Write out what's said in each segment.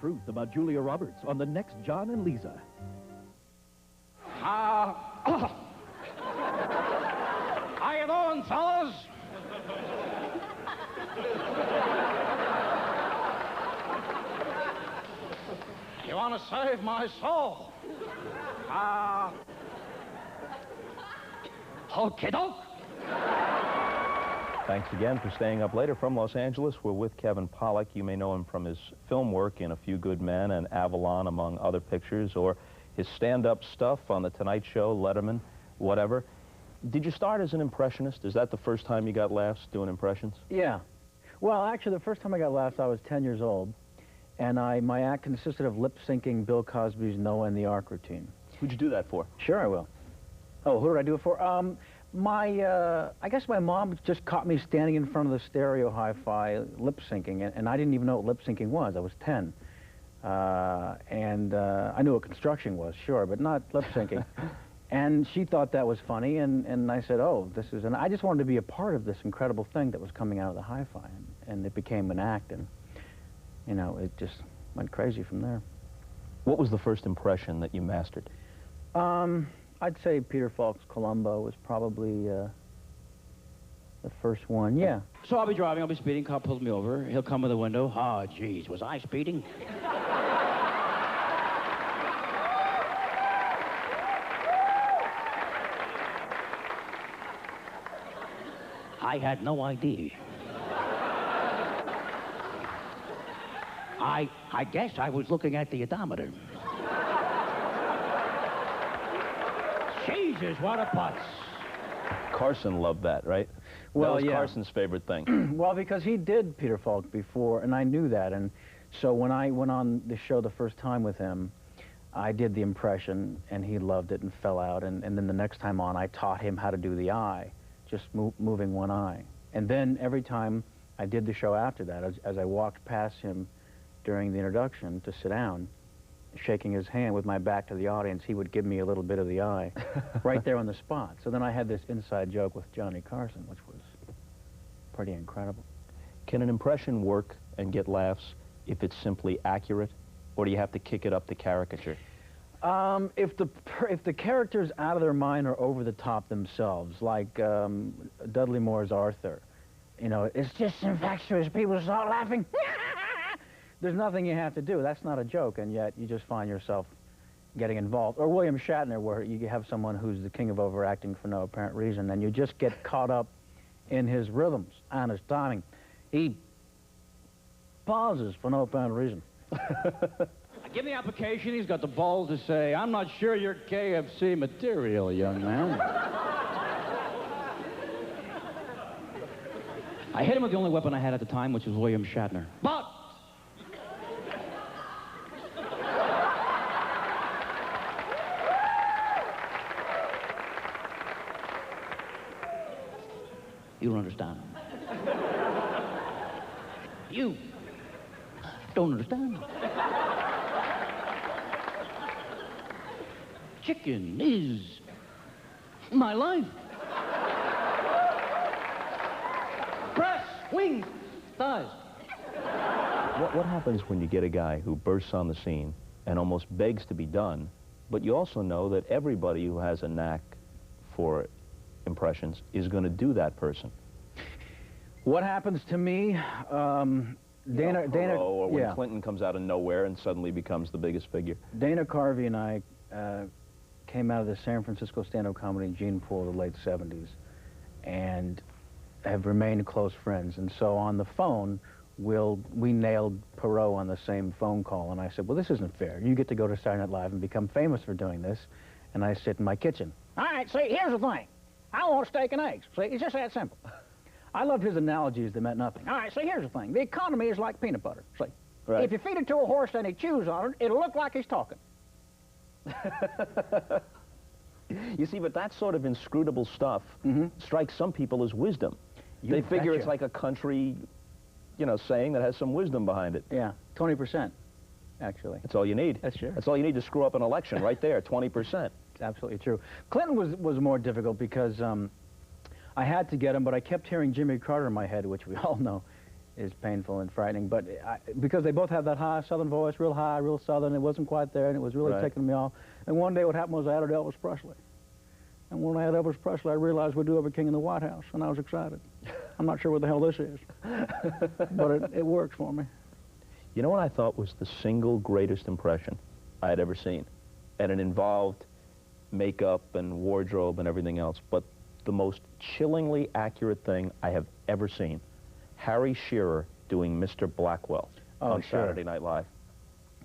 truth about Julia Roberts on the next John and Lisa. How you doing, fellas? You want to save my soul? Okie doke. Thanks again for staying up later. From Los Angeles, we're with Kevin Pollak. You may know him from his film work in A Few Good Men and Avalon, among other pictures, or his stand-up stuff on The Tonight Show, Letterman, whatever. Did you start as an impressionist? Is that the first time you got laughs doing impressions? Yeah. Well, actually, the first time I got laughs, I was 10 years old, and my act consisted of lip-syncing Bill Cosby's Noah and the Ark routine. Who'd you do that for? Sure, I will. Oh, who did I do it for? I guess my mom just caught me standing in front of the stereo hi-fi lip-syncing, and I didn't even know what lip-syncing was. I was 10. I knew what construction was, sure, but not lip-syncing. And she thought that was funny, and I said, oh, this is... And I just wanted to be a part of this incredible thing that was coming out of the hi-fi, and it became an act, and, you know, it just went crazy from there. What was the first impression that you mastered? I'd say Peter Falk's Columbo was probably the first one, yeah. So I'll be driving, I'll be speeding, cop pulls me over, he'll come to the window. Oh, geez, was I speeding? I had no idea. I guess I was looking at the odometer. Jesus, what a putz. Carson loved that, right? Well, that was yeah. Carson's favorite thing. Well, because he did Peter Falk before, and I knew that, and so when I went on the show the first time with him, I did the impression, and he loved it and fell out, and then the next time on, I taught him how to do the eye, just moving one eye. And then every time I did the show after that, as I walked past him during the introduction to sit down, shaking his hand with my back to the audience, he would give me a little bit of the eye right there on the spot. So then I had this inside joke with Johnny Carson, which was pretty incredible. Can an impression work and get laughs if it's simply accurate, or do you have to kick it up to caricature? If the characters out of their mind are over the top themselves, like Dudley Moore's Arthur, you know, it's just infectious, people start laughing. There's nothing you have to do. That's not a joke, and yet you just find yourself getting involved. Or William Shatner, where you have someone who's the king of overacting for no apparent reason, and you just get caught up in his rhythms and his timing. He pauses for no apparent reason. Give the application, he's got the balls to say, I'm not sure you're KFC material, young man. I hit him with the only weapon I had at the time, which was William Shatner. But you don't understand. You don't understand. Chicken is my life. Breast, wings, thighs. What happens when you get a guy who bursts on the scene and almost begs to be done, but you also know that everybody who has a knack for impressions is going to do that person? What happens to me, Dana, or when yeah. Clinton comes out of nowhere and suddenly becomes the biggest figure. Dana Carvey and I came out of the San Francisco stand-up comedy gene pool of the late 70s and have remained close friends. And so on the phone, we nailed Perot on the same phone call. And I said, well, this isn't fair. You get to go to Saturday Night Live and become famous for doing this. And I sit in my kitchen. All right, see, here's the thing. I want steak and eggs. See, it's just that simple. I loved his analogies that meant nothing. All right, see, here's the thing. The economy is like peanut butter. See, right. If you feed it to a horse and he chews on it, it'll look like he's talking. You see, but that sort of inscrutable stuff strikes some people as wisdom. They figure it's like a country, you know, saying that has some wisdom behind it. Yeah, 20%, actually. That's all you need. That's true. That's all you need to screw up an election, right there, 20%. It's absolutely true. Clinton was more difficult because I had to get him, but I kept hearing Jimmy Carter in my head, which we all know. is painful and frightening. But because they both have that high Southern voice, real high, real Southern, it wasn't quite there, and it was really taking me off. And one day what happened was I added Elvis Presley. And when I had Elvis Presley, I realized we'd do every king in the White House, and I was excited. I'm not sure what the hell this is, but it works for me. You know what I thought was the single greatest impression I had ever seen? And it involved makeup and wardrobe and everything else, but the most chillingly accurate thing I have ever seen. Harry Shearer doing Mr. Blackwell on Saturday Night Live.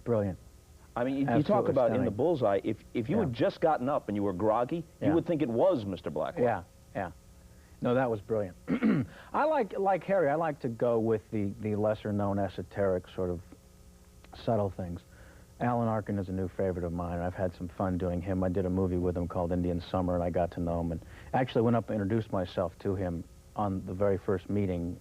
Brilliant. I mean, you talk about in the bullseye, if you had just gotten up and you were groggy, you would think it was Mr. Blackwell. Yeah, yeah. No, that was brilliant. I like Harry, I like to go with the lesser-known esoteric sort of subtle things. Alan Arkin is a new favorite of mine, and I've had some fun doing him. I did a movie with him called Indian Summer, and I got to know him, and actually went up and introduced myself to him on the very first meeting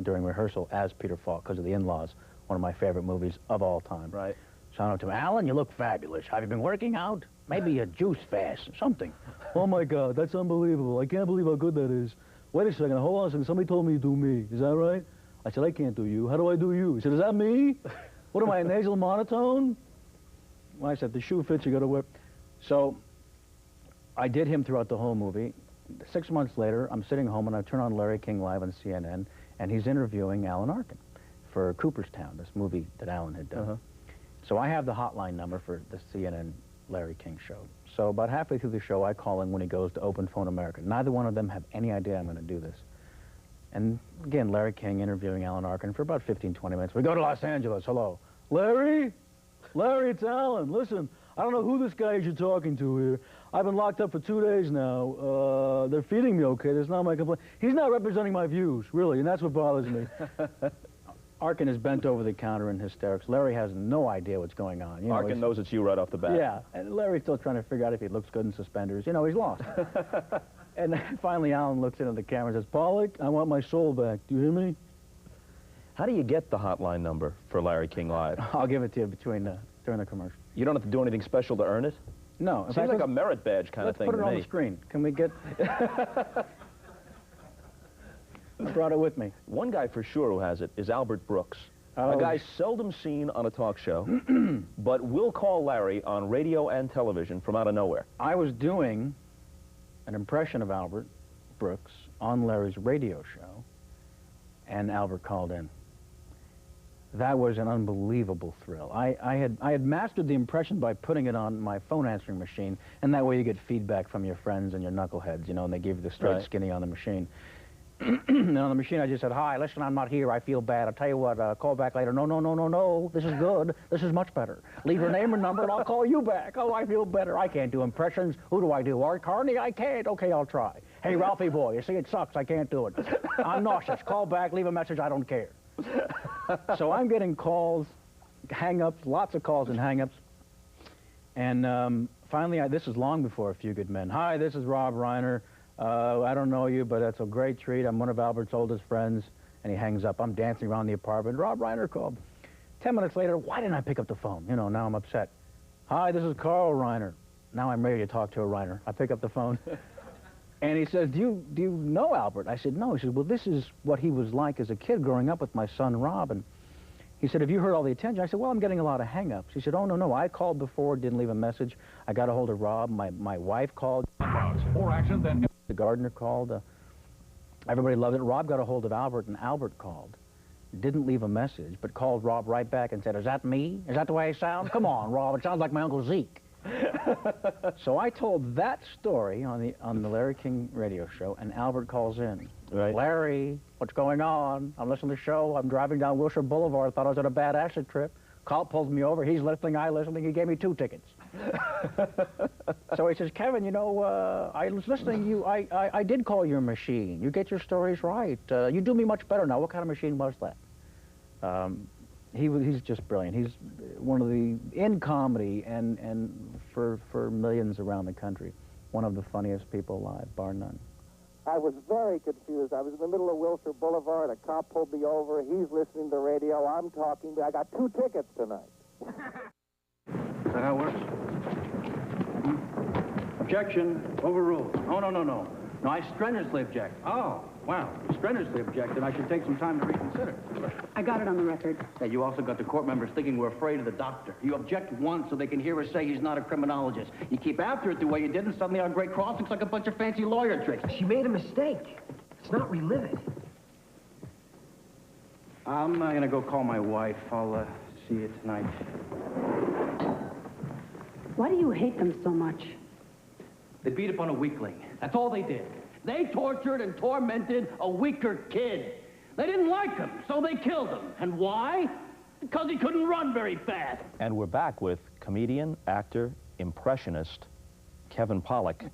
during rehearsal as Peter Falk, because of The In-Laws, one of my favorite movies of all time. Right. So I went up to him, Alan, you look fabulous. Have you been working out? Maybe a juice fast, something. Oh, my God, that's unbelievable. I can't believe how good that is. Wait a second, hold on a second. Somebody told me to do me. Is that right? I said, I can't do you. How do I do you? He said, is that me? What am I, a nasal monotone? Well, I said, the shoe fits, you got to wear. So I did him throughout the whole movie. 6 months later, I'm sitting home, and I turn on Larry King Live on CNN, and he's interviewing Alan Arkin for Cooperstown, this movie that Alan had done. So I have the hotline number for the CNN Larry King show. So about halfway through the show, I call in when he goes to Open Phone America. Neither one of them have any idea I'm going to do this. And again, Larry King interviewing Alan Arkin for about 15, 20 minutes. We go to Los Angeles. Hello. Larry? Larry, it's Alan. Listen, I don't know who this guy is you're talking to here. I've been locked up for 2 days now. They're feeding me okay. That's not my complaint. He's not representing my views, really, and that's what bothers me. Arkin is bent over the counter in hysterics. Larry has no idea what's going on. You know, Arkin knows it's you right off the bat. Yeah, and Larry's still trying to figure out if he looks good in suspenders. You know, he's lost. And then finally Alan looks into the camera and says, Pollak, I want my soul back. Do you hear me? How do you get the hotline number for Larry King Live? I'll give it to you during the commercial. You don't have to do anything special to earn it? No. Seems like a merit badge kind of thing to me. Let's put it on the screen. Can we get... I brought it with me. One guy for sure who has it is Albert Brooks. A guy seldom seen on a talk show, but will call Larry on radio and television from out of nowhere. I was doing an impression of Albert Brooks on Larry's radio show, and Albert called in. That was an unbelievable thrill. I had mastered the impression by putting it on my phone answering machine, and that way you get feedback from your friends and your knuckleheads, you know, and they give you the straight skinny on the machine. And on the machine, I just said, hi, listen, I'm not here. I feel bad. I'll tell you what, call back later. No, no, no, no, no. This is good. This is much better. Leave your name and number, and I'll call you back. Oh, I feel better. I can't do impressions. Who do I do? Art Carney? I can't. Okay, I'll try. Hey, Ralphie boy, you see, it sucks. I can't do it. I'm nauseous. Call back. Leave a message. I don't care. So I'm getting calls, hang-ups, lots of calls and hang-ups. And finally, this is long before A Few Good Men. Hi, this is Rob Reiner. I don't know you, but that's a great treat. I'm one of Albert's oldest friends. And he hangs up. I'm dancing around the apartment. Rob Reiner called. 10 minutes later, why didn't I pick up the phone? You know, now I'm upset. Hi, this is Carl Reiner. Now I'm ready to talk to a Reiner. I pick up the phone. And he says, do you know Albert? I said, no. He said, well, this is what he was like as a kid growing up with my son, Rob. And he said, have you heard all the attention? I said, well, I'm getting a lot of hang-ups. He said, oh, no, I called before, didn't leave a message. I got a hold of Rob. My wife called. More action than... The gardener called. Everybody loved it. Rob got a hold of Albert, and Albert called. Didn't leave a message, but called Rob right back and said, is that me? Is that the way I sound? Come on, Rob. It sounds like my Uncle Zeke. So I told that story on the Larry King radio show, and Albert calls in. Right. Larry, what's going on? I'm listening to the show. I'm driving down Wilshire Boulevard. Thought I was on a bad acid trip. Carl pulls me over. He's listening, I listening. He gave me 2 tickets. So he says, Kevin, you know, I was listening. I did call your machine. You get your stories right. You do me much better now. What kind of machine was that? He's just brilliant. He's one of the, in comedy and for millions around the country, one of the funniest people alive, bar none. I was very confused. I was in the middle of Wilshire Boulevard. A cop pulled me over. He's listening to the radio. I'm talking. I got 2 tickets tonight. Is that how it works? Objection. Overruled. Oh, no. No, I strenuously object. Oh. Wow, you strenuously objected. I should take some time to reconsider. I got it on the record. Hey, you also got the court members thinking we're afraid of the doctor. You object once so they can hear us say he's not a criminologist. You keep after it the way you did, and suddenly our Great Cross looks like a bunch of fancy lawyer tricks. She made a mistake. Let's not relive it. I'm gonna go call my wife. I'll see you tonight. Why do you hate them so much? They beat up on a weakling. That's all they did. They tortured and tormented a weaker kid. They didn't like him, so they killed him. And why? Because he couldn't run very fast. And we're back with comedian, actor, impressionist, Kevin Pollak.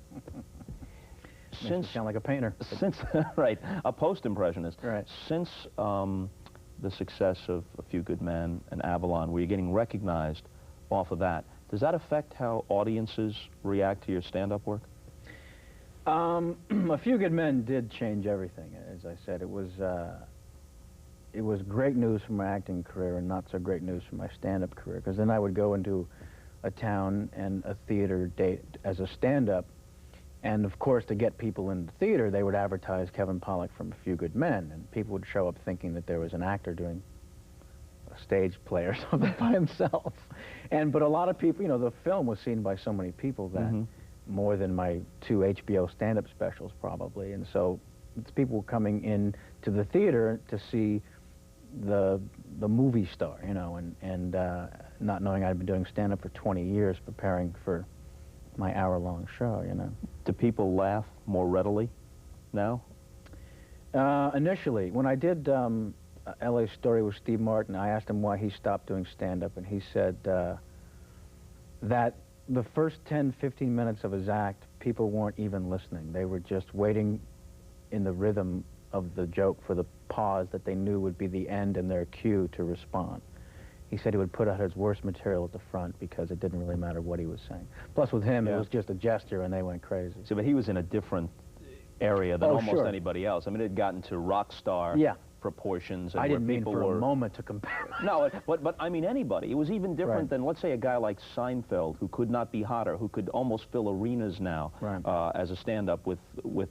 Makes you sound like a painter. Since, right, a post-impressionist. Right. Since the success of A Few Good Men and Avalon, where you're getting recognized off of that, does that affect how audiences react to your stand-up work? A Few Good Men did change everything. As I said, it was great news for my acting career and not so great news for my stand-up career, because then I would go into a town and a theater date as a stand-up, and of course, to get people in the theater, they would advertise Kevin Pollak from A Few Good Men, and people would show up thinking that there was an actor doing a stage play or something by himself. But a lot of people, you know, the film was seen by so many people that more than my 2 HBO stand-up specials probably, and so people were coming in to the theater to see the movie star, you know, and not knowing I'd been doing stand-up for 20 years preparing for my hour-long show, you know. Do people laugh more readily now? Initially, when I did LA Story with Steve Martin, I asked him why he stopped doing stand-up, and he said that the first 10, 15 minutes of his act, people weren't even listening. They were just waiting in the rhythm of the joke for the pause that they knew would be the end and their cue to respond. He said he would put out his worst material at the front because it didn't really matter what he was saying. Plus, with him, it was just a gesture, and they went crazy. So, but he was in a different area than almost anybody else. I mean, it had gotten to rock star proportions. And I didn't mean people for a moment to compare. No, but I mean anybody. It was even different than, let's say, a guy like Seinfeld, who could not be hotter, who could almost fill arenas now as a stand-up with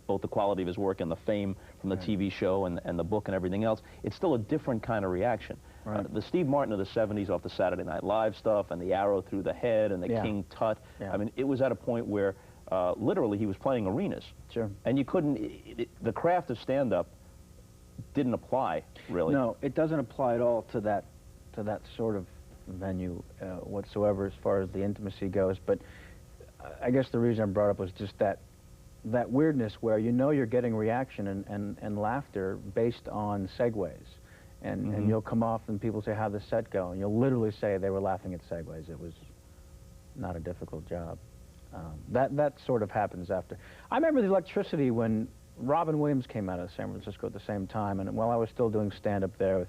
both the quality of his work and the fame from the TV show and the book and everything else. It's still a different kind of reaction. The Steve Martin of the 70s off the Saturday Night Live stuff and the arrow through the head and the King Tut, I mean, it was at a point where literally he was playing arenas. And you couldn't, the craft of stand-up didn't apply, really. No, it doesn't apply at all to that sort of venue whatsoever as far as the intimacy goes. But I guess the reason I brought up was just that weirdness where you know you're getting reaction and laughter based on segues. And you'll come off and people say, how'd the set go? And you'll literally say they were laughing at segues. It was not a difficult job. That sort of happens after. I remember the Electricity when Robin Williams came out of San Francisco at the same time, and while I was still doing stand-up there with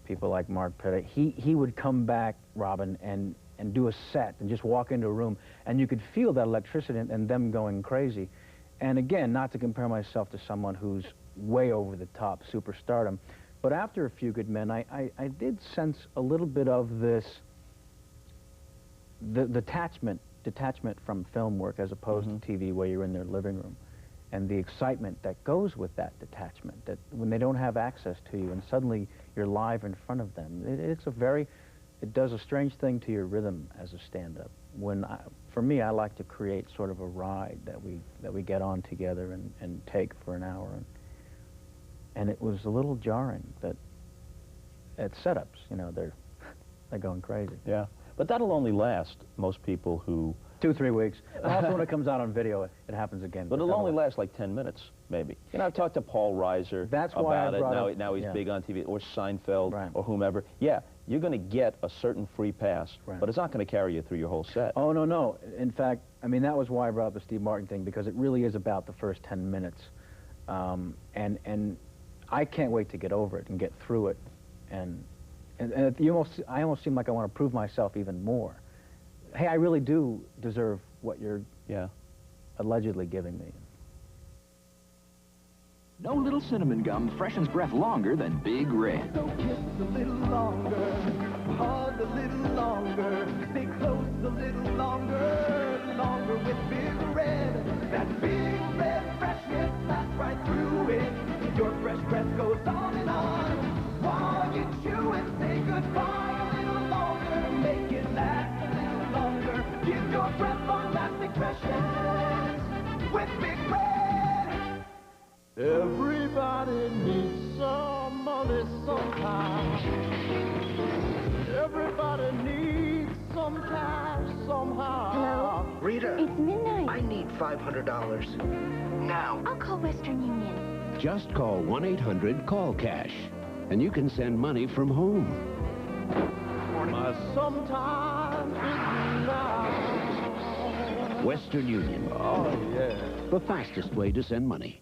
people like Mark Pettit, he would come back, Robin, and do a set and just walk into a room, and you could feel that electricity and them going crazy. And again, not to compare myself to someone who's way over the top superstardom, but after A Few Good Men, I did sense a little bit of this, the detachment from film work as opposed to TV where you're in their living room. And the excitement that goes with that detachment, that when they don't have access to you and suddenly you're live in front of them, it does a strange thing to your rhythm as a stand-up. For me, I like to create sort of a ride that we get on together and take for an hour. And it was a little jarring that at setups, you know, they're going crazy. Yeah, but that'll only last most people who 2-3 weeks. Also, when it comes out on video, it happens again. But it'll only last like 10 minutes, maybe. You know, I've talked to Paul Reiser about it. Now he's big on TV, or Seinfeld, or whomever. Yeah, you're going to get a certain free pass, but it's not going to carry you through your whole set. Oh, no, no. In fact, I mean, that was why I brought up the Steve Martin thing, because it really is about the first 10 minutes. And I can't wait to get over it and get through it. And I almost seem like I want to prove myself even more. Hey, I really do deserve what you're allegedly giving me. No little cinnamon gum freshens breath longer than Big Red. So kiss a little longer, hug a little longer, stay close a little longer with Big Red. That Big Red freshness lasts right through it. Your breath goes on and on. While you chew and say goodbye a little longer, make it last a little longer. Give your breath long-lasting freshness with Big Red. Everybody needs some money sometime. Everybody needs some cash somehow. Hello? Rita. It's midnight. I need $500. Now. I'll call Western Union. Just call 1-800-CALL-CASH, and you can send money from home. Sometimes it's now. Western Union. Oh, yeah. The fastest way to send money.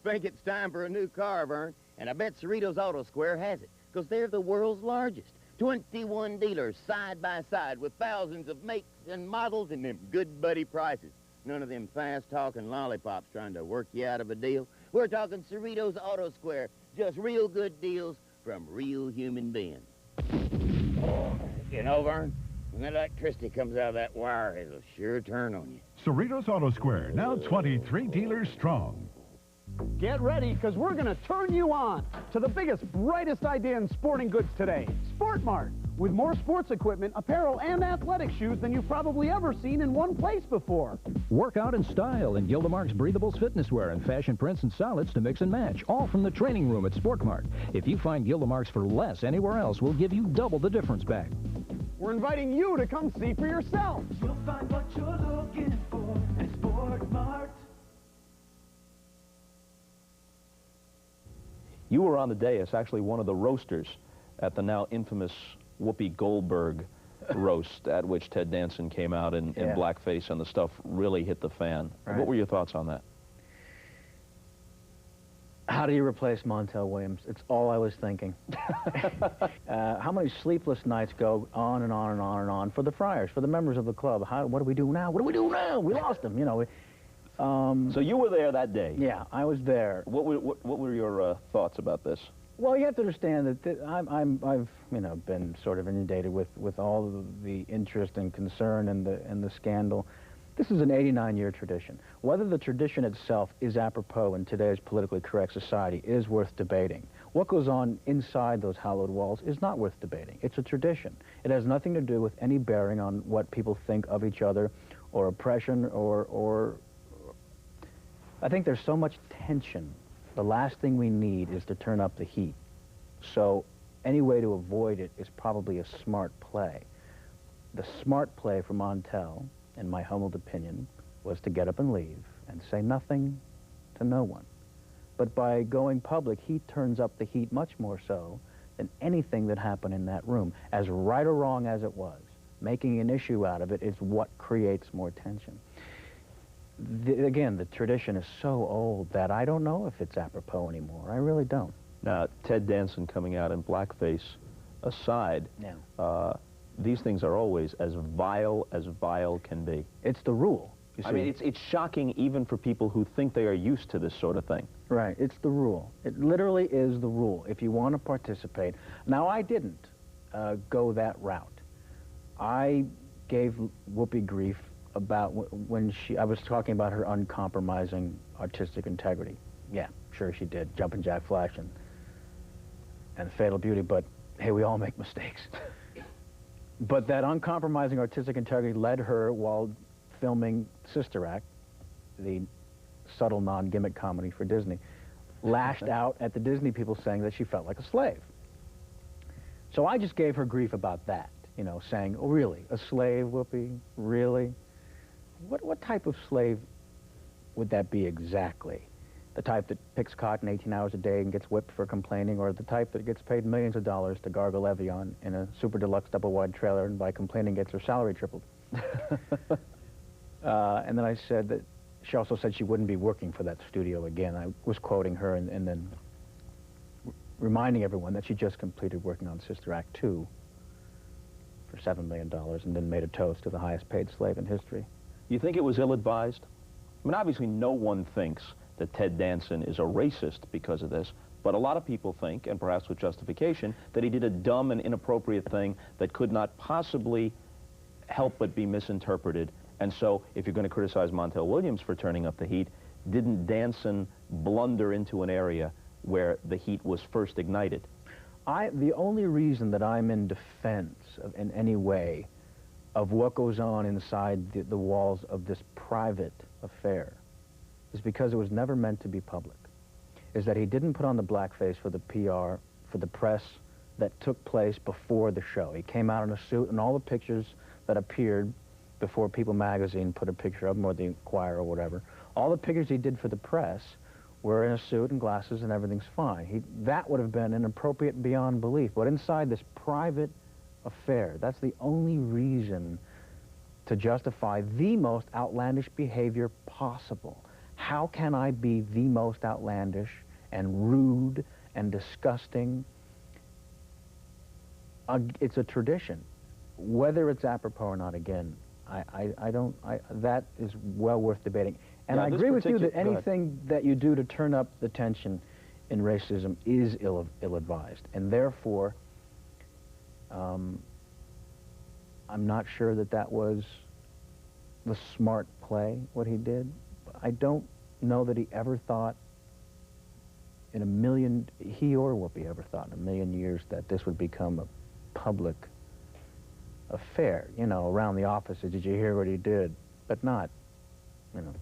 Think it's time for a new car, Vern, and I bet Cerritos Auto Square has it, because they're the world's largest. 21 dealers side by side with thousands of makes and models and them good buddy prices. None of them fast-talking lollipops trying to work you out of a deal. We're talking Cerritos Auto Square, just real good deals from real human beings. You know, Vern, when that electricity comes out of that wire, it'll sure turn on you. Cerritos Auto Square, now 23 dealers strong. Get ready, because we're going to turn you on to the biggest, brightest idea in sporting goods today, Sport Mart, with more sports equipment, apparel, and athletic shoes than you've probably ever seen in one place before. Work out in style in Gildamark's breathables fitness wear and fashion prints and solids to mix and match, all from the training room at Sport Mart. If you find Gildamark's for less anywhere else, we'll give you double the difference back. We're inviting you to come see for yourself. You'll find what you're looking for at Sport Mart. You were on the dais, actually one of the roasters at the now infamous Whoopi Goldberg roast, at which Ted Danson came out in blackface, and the stuff really hit the fan. Right. What were your thoughts on that? How do you replace Montel Williams? It's all I was thinking. How many sleepless nights go on and on and on and on for the Friars, for the members of the club? What do we do now? What do we do now? We lost him, you know. So you were there that day? Yeah, I was there. What were your thoughts about this? Well, you have to understand that I've been sort of inundated with all of the interest and concern and the scandal. This is an 89-year tradition. Whether the tradition itself is apropos in today's politically correct society is worth debating. What goes on inside those hallowed walls is not worth debating. It's a tradition. It has nothing to do with any bearing on what people think of each other, or oppression, or I think there's so much tension. The last thing we need is to turn up the heat. So any way to avoid it is probably a smart play. The smart play for Montel, in my humbled opinion, was to get up and leave and say nothing to no one. But by going public, he turns up the heat much more so than anything that happened in that room. As right or wrong as it was, making an issue out of it is what creates more tension. Again, the tradition is so old that I don't know if it's apropos anymore. I really don't. Now, Ted Danson coming out in blackface aside, these things are always as vile can be. It's the rule. You see. I mean, it's shocking even for people who think they are used to this sort of thing. Right, it's the rule. It literally is the rule. If you want to participate. Now, I didn't go that route. I gave Whoopi grief about when I was talking about her uncompromising artistic integrity. Yeah, sure she did. Jumpin' Jack Flash and Fatal Beauty, but hey, we all make mistakes. But that uncompromising artistic integrity led her, while filming Sister Act, the subtle non-gimmick comedy for Disney, lashed out at the Disney people saying that she felt like a slave. So I just gave her grief about that, you know, saying, oh, really, a slave, Whoopi? Really? What type of slave would that be exactly? The type that picks cotton 18 hours a day and gets whipped for complaining, or the type that gets paid millions of dollars to gargle Evian in a super deluxe double-wide trailer and by complaining gets her salary tripled? And then I said that she also said she wouldn't be working for that studio again. I was quoting her and then reminding everyone that she just completed working on Sister Act 2 for $7 million and then made a toast to the highest paid slave in history. You think it was ill-advised? I mean, obviously no one thinks that Ted Danson is a racist because of this, but a lot of people think, and perhaps with justification, that he did a dumb and inappropriate thing that could not possibly help but be misinterpreted. And so if you're going to criticize Montel Williams for turning up the heat, didn't Danson blunder into an area where the heat was first ignited? The only reason that I'm in defense in any way of what goes on inside the walls of this private affair is because it was never meant to be public. Is that he didn't put on the blackface for the PR, for the press that took place before the show. He came out in a suit, and all the pictures that appeared before People magazine put a picture of him, or the Inquirer or whatever, all the pictures he did for the press were in a suit and glasses and everything's fine. That would have been inappropriate beyond belief. But inside this private affair, that's the only reason to justify the most outlandish behavior possible. How can I be the most outlandish and rude and disgusting? It's a tradition. Whether it's apropos or not, again, that is well worth debating. And I agree with you that anything that you do to turn up the tension in racism is ill-advised. And therefore, I'm not sure that was the smart play, what he did. I don't know that he ever thought in a million, he or Whoopi ever thought in a million years that this would become a public affair, you know, around the office. Did you hear what he did? But not, you know.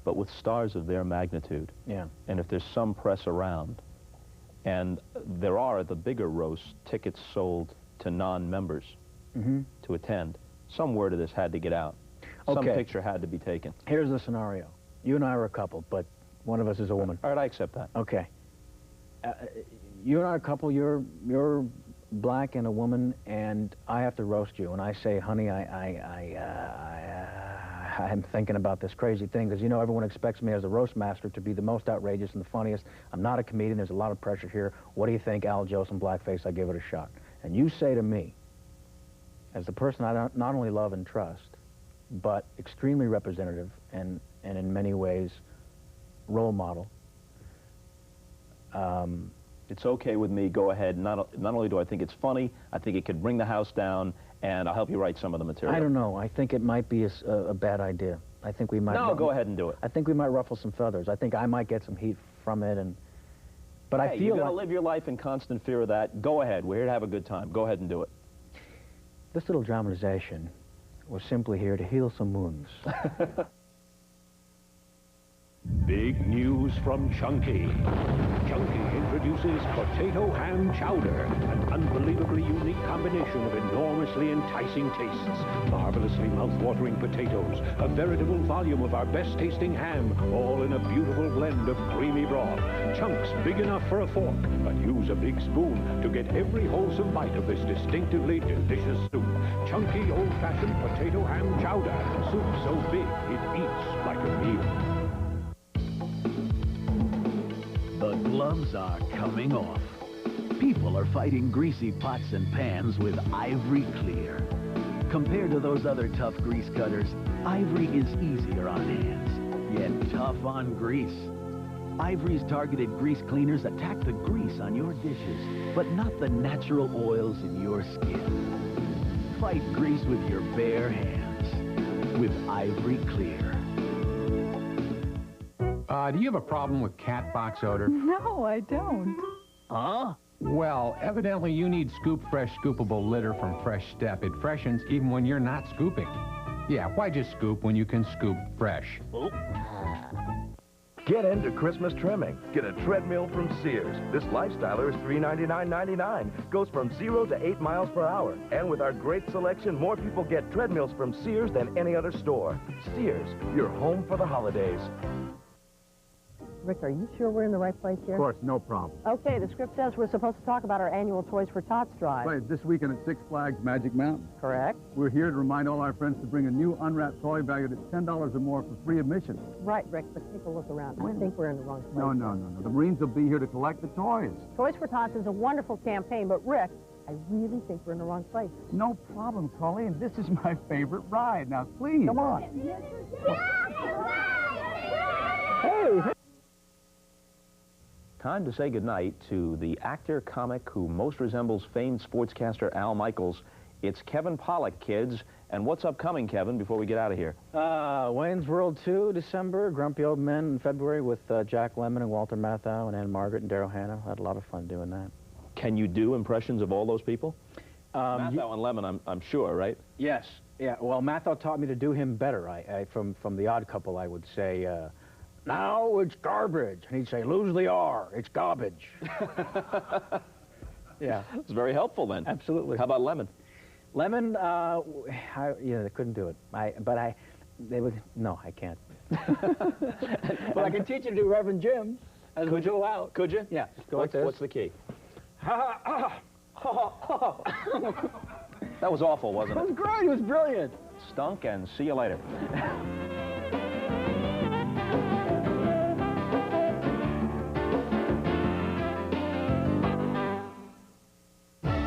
But with stars of their magnitude, yeah, and if there's some press around, and there are, at the bigger roasts, tickets sold to non-members to attend, some word of this had to get out. Some picture had to be taken. Here's the scenario. You and I are a couple, but one of us is a woman. All right, I accept that. Okay. You and I are a couple, you're black and a woman, and I have to roast you, and I say, honey, I'm thinking about this crazy thing, because, you know, everyone expects me as a roast master to be the most outrageous and the funniest. I'm not a comedian. There's a lot of pressure here. What do you think, Al Jolson, blackface? I give it a shot. And you say to me, as the person I not only love and trust, but extremely representative and in many ways role model. It's okay with me. Go ahead. Not only do I think it's funny, I think it could bring the house down, and I'll help you write some of the material. I don't know. I think it might be a bad idea. I think we might... No, go ahead and do it. I think we might ruffle some feathers. I think I might get some heat from it, but hey, I feel you're going to live your life in constant fear of that. Go ahead. We're here to have a good time. Go ahead and do it. This little dramatization was simply here to heal some wounds. Big news from Chunky. Chunky introduces potato ham chowder, an unbelievably unique combination of enormously enticing tastes, marvelously mouth-watering potatoes, a veritable volume of our best-tasting ham, all in a beautiful blend of creamy broth. Chunks big enough for a fork, but use a big spoon to get every wholesome bite of this distinctively delicious soup. Chunky old-fashioned potato ham chowder. Soup so big, it eats like a meal. The gloves are coming off. People are fighting greasy pots and pans with Ivory Clear. Compared to those other tough grease cutters, Ivory is easier on hands, yet tough on grease. Ivory's targeted grease cleaners attack the grease on your dishes, but not the natural oils in your skin. Fight grease with your bare hands with Ivory Clear. Do you have a problem with cat box odor? No, I don't. Huh? Well, evidently you need Scoop Fresh scoopable litter from Fresh Step. It freshens even when you're not scooping. Yeah, why just scoop when you can scoop fresh? Get into Christmas trimming. Get a treadmill from Sears. This Lifestyler is $399.99. Goes from 0 to 8 miles per hour. And with our great selection, more people get treadmills from Sears than any other store. Sears, your home for the holidays. Rick, are you sure we're in the right place here? Of course, no problem. Okay, the script says we're supposed to talk about our annual Toys for Tots drive. Right, this weekend at Six Flags Magic Mountain. Correct. We're here to remind all our friends to bring a new unwrapped toy valued at $10 or more for free admission. Right, Rick, but take a look around. I think we're in the wrong place. No. The Marines will be here to collect the toys. Toys for Tots is a wonderful campaign, but Rick, I really think we're in the wrong place. No problem, Colleen. This is my favorite ride. Now, please. Come on. Hey! Time to say goodnight to the actor-comic who most resembles famed sportscaster Al Michaels It's Kevin Pollak, kids. And what's upcoming, Kevin, before we get out of here? Wayne's World 2, December. Grumpy Old Men in February with Jack Lemmon and Walter Matthau and Ann Margaret and Daryl Hannah. I had a lot of fun doing that. Can you do impressions of all those people? Matthau and Lemmon, I'm sure, right? Yes. Yeah. Well, Matthau taught me to do him better. From The Odd Couple, I would say, now it's garbage. And he'd say, lose the R. It's garbage. Yeah. It's very helpful then. Absolutely. How about Lemmon? Lemmon, they couldn't do it. No, I can't. Well, I can teach you to do Reverend Jim as we go out. Could you? Yeah. Go like this. What's the key? That was awful, wasn't it? It was great. It was brilliant. Stunk, and see you later.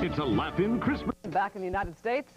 It's a Laugh-In Christmas. Back in the United States,